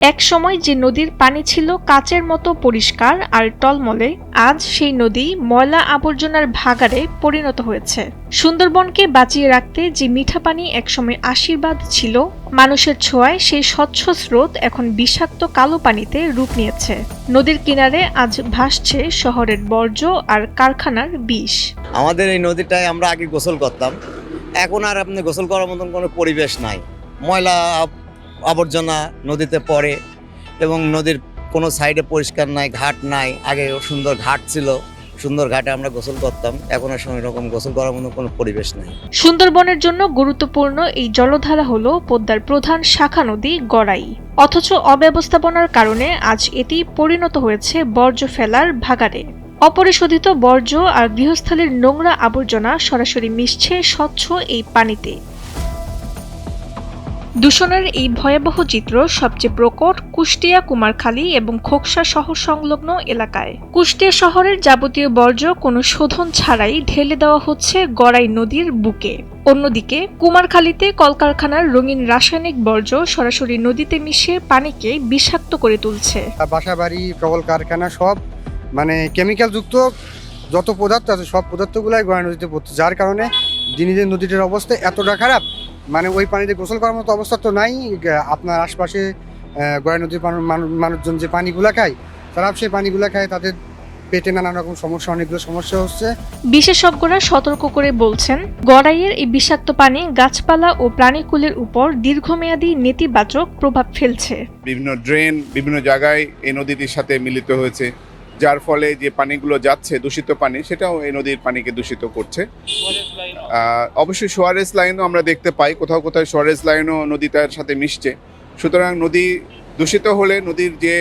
একসময় যে নদীর পানি ছিল কাচের মতো পরিষ্কার আর টলমলে, আজ সেই নদী ময়লা আবর্জনার ভাগাড়ে পরিণত হয়েছে। সুন্দরবনকে বাঁচিয়ে রাখতে যে মিঠা পানি একসময় আশীর্বাদ ছিল, মানুষের ছোঁয়ায় সেই স্বচ্ছ স্রোত এখন বিষাক্ত কালো পানিতে রূপ নিয়েছে। নদীর কিনারে আজ ভাসছে শহরের বর্জ্য আর কারখানার বিষ। আমাদের এই নদীটায় আমরা আগে গোসল করতাম, এখন আর আপনি গোসল করার মতন কোনো পরিবেশ নাই। ময়লা আবর্জনা নদীতে পড়ে এবং নদীর কোনো সাইডে পরিষ্কার নাই, ঘাট নাই। আগে সুন্দর ঘাট ছিল, সুন্দর ঘাটে আমরা গোসল করতাম, এখন আর সময় রকম গোসল করার মতো কোনো পরিবেশ নাই। সুন্দরবনের জন্য গুরুত্বপূর্ণ এই জলধারা হলো পদ্মার প্রধান শাখা নদী গড়াই। অথচ অব্যবস্থাপনার কারণে আজ এটি পরিণত হয়েছে বর্জ্য ফেলার ভাগাড়ে। অপরিশোধিত বর্জ্য আর গৃহস্থালির নোংরা আবর্জনা সরাসরি মিশছে স্বচ্ছ এই পানিতে। দূষণের এই ভয়াবহ চিত্র সবচেয়ে প্রকট কুষ্টিয়া, কুমারখালী এবং খোকসা শহর সংলগ্ন এলাকায়। কুষ্টিয়া শহরের যাবতীয় বর্জ্য কোনো শোধন ছাড়াই ঢেলে দেওয়া হচ্ছে গড়াই নদীর বুকে। অন্যদিকে কুমারখালীতে কলকারখানার রঙিন রাসায়নিক বর্জ্য সরাসরি নদীতে মিশে পানিকে বিষাক্ত করে তুলছে। বাসাবাড়ি, কলকারখানা সব কেমিক্যাল যুক্ত যত পদার্থ আছে সব পদার্থগুলাই গড়াই নদীতে পড়ছে, যার কারণে দিনে দিনে নদীটার অবস্থা এতটা খারাপ। ওই পানিতে গোসল করার মতো অবস্থা তো নাই। আপনার আশপাশে গড়াই নদীর মানুষজন যে পানিগুলা খায়, তারা সেই পানিগুলা খায়, তাদের পেটে নানা রকম সমস্যা, অনেকগুলো সমস্যা হচ্ছে। বিশেষজ্ঞরা সতর্ক করে বলছেন, গড়াইয়ের এই বিষাক্ত পানি গাছপালা ও প্রাণীকুলের উপর দীর্ঘমেয়াদী নেতিবাচক প্রভাব ফেলছে। বিভিন্ন ড্রেন বিভিন্ন জায়গায় এই নদীটির সাথে মিলিত হয়েছে, যার ফলে যে পানিগুলো যাচ্ছে দূষিত পানি, সেটাও এই নদীর পানিকে দূষিত করছে। অবশ্যই সোয়ারেজ লাইনও আমরা দেখতে পাই, কোথাও কোথাও সোয়ারেজ লাইনও নদীটার সাথে মিশছে। সুতরাং নদী দূষিত হলে নদীর যে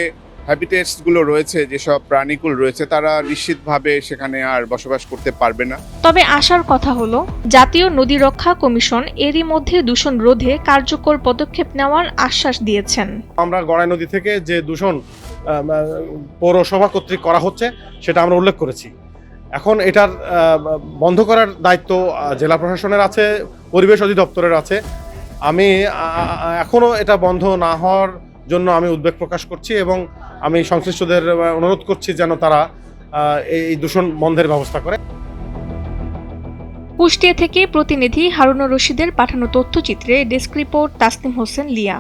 হ্যাবিটেটসগুলো রয়েছে, যেসব প্রাণীকুল রয়েছে, তারা নিশ্চিতভাবে সেখানে আর বসবাস করতে পারবে না। তবে আশার কথা হলো, জাতীয় নদী রক্ষা কমিশন এরই মধ্যে দূষণ রোধে কার্যকর পদক্ষেপ নেওয়ার আশ্বাস দিয়েছেন। আমরা গড়াই নদী থেকে যে দূষণ পৌরসভা কর্তৃক করা হচ্ছে সেটা আমরা উল্লেখ করেছি। এখন এটার বন্ধ করার দায়িত্ব জেলা প্রশাসনের আছে, পরিবেশ অধিদপ্তরের আছে। আমি এখনও এটা বন্ধ না হওয়ার জন্য আমি উদ্বেগ প্রকাশ করছি এবং আমি সংশ্লিষ্টদের অনুরোধ করছি যেন তারা এই দূষণ বন্ধের ব্যবস্থা করে। কুষ্টিয়া থেকে প্রতিনিধি হারুনুর রশিদের পাঠানো তথ্যচিত্রে ডেস্ক রিপোর্ট তাসনিম হোসেন লিয়া।